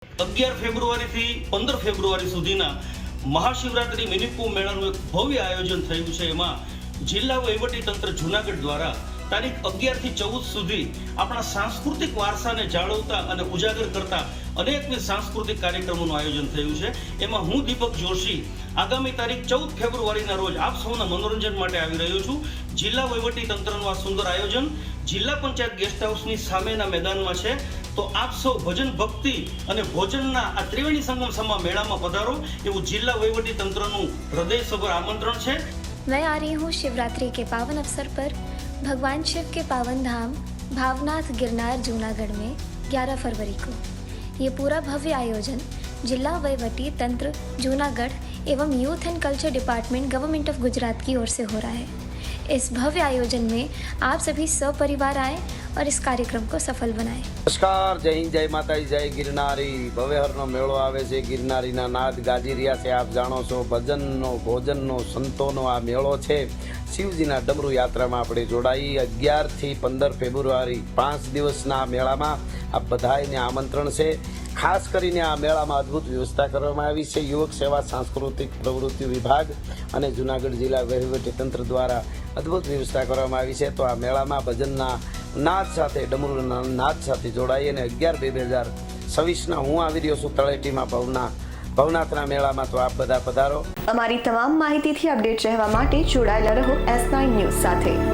11 ફેબ્રુઆરીથી 15 ફેબ્રુઆરી સુધીના મહાશિવરાત્રી મિની કુંભ મેળાનું એક ભવ્ય આયોજન થયું છે। એમાં જિલ્લા વહીવટી તંત્ર જૂનાગઢ દ્વારા તારીખ 11 થી 14 સુધી આપણા સાંસ્કૃતિક વારસાને જાળવતા અને ઉજાગર કરતા અનેકવિધ સાંસ્કૃતિક કાર્યક્રમોનું આયોજન થયું છે। એમાં હું દીપક જોશી આગામી તારીખ 14 ફેબ્રુઆરીના રોજ આપ સૌના મનોરંજન માટે આવી રહ્યો છું। જિલ્લા વહીવટી તંત્રનું આ સુંદર આયોજન જિલ્લા પંચાયત ગેસ્ટ હાઉસની સામેના મેદાનમાં છે। તો આપ સૌ ભજન ભક્તિ અને ભોજનના આ ત્રિવેણી સંગમ સમા મેળામાં પધારો એવું જિલ્લા वहीवटी तंत्रનું हृदयसभर आमंत्रण है। मैं आ रही हूँ शिवरात्रि के पावन अवसर पर भगवान शिव के पावन धाम भावनाथ गिरनार जूनागढ़ में 11 फरवरी को। ये पूरा भव्य आयोजन जिला वहीवटी तंत्र जूनागढ़ एवं youth and culture department government of Gujarat की ओर से हो रहा है। इस भव्य आयोजन में आप सभी सपरिवार आए और इस कार्यक्रम को सफल बनाएं। नमस्कार, जय हिंद, जय माताजी, जय गिरनारी। भव्यहरનો મેળો આવે છે। ગિરનારીના નાદ ગાજી રહ્યા છે। આપ જાણો છો ભજનનો ભોજનનો સંતોનો આ મેળો છે। શિવજીના ડમરૂ યાત્રામાં આપણે જોડાઈ 11 થી 15 ફેબ્રુઆરી 5 દિવસના મેળામાં આપ બધાને આમંત્રણ છે। ખાસ કરીને આ મેળામાં અદ્ભુત વ્યવસ્થા કરવામાં આવી છે। યુવક સેવા સાંસ્કૃતિક પ્રવૃત્તિ વિભાગ અને જૂનાગઢ જિલ્લા વહીવટી તંત્ર દ્વારા અદ્ભુત વ્યવસ્થા કરવામાં આવી છે। તો આ મેળામાં ભજનના નાદ સાથે ડમરૂના નાદ સાથે જોડાઈ અને 11/2/2026 હું આવી રહ્યો છું તળેટીમાં ભવનાથના મેળામાં। તો આપ બધા પધારો। અમારી તમામ માહિતીથી અપડેટ રહેવા માટે જોડાયેલા રહો S9 ન્યૂઝ સાથે।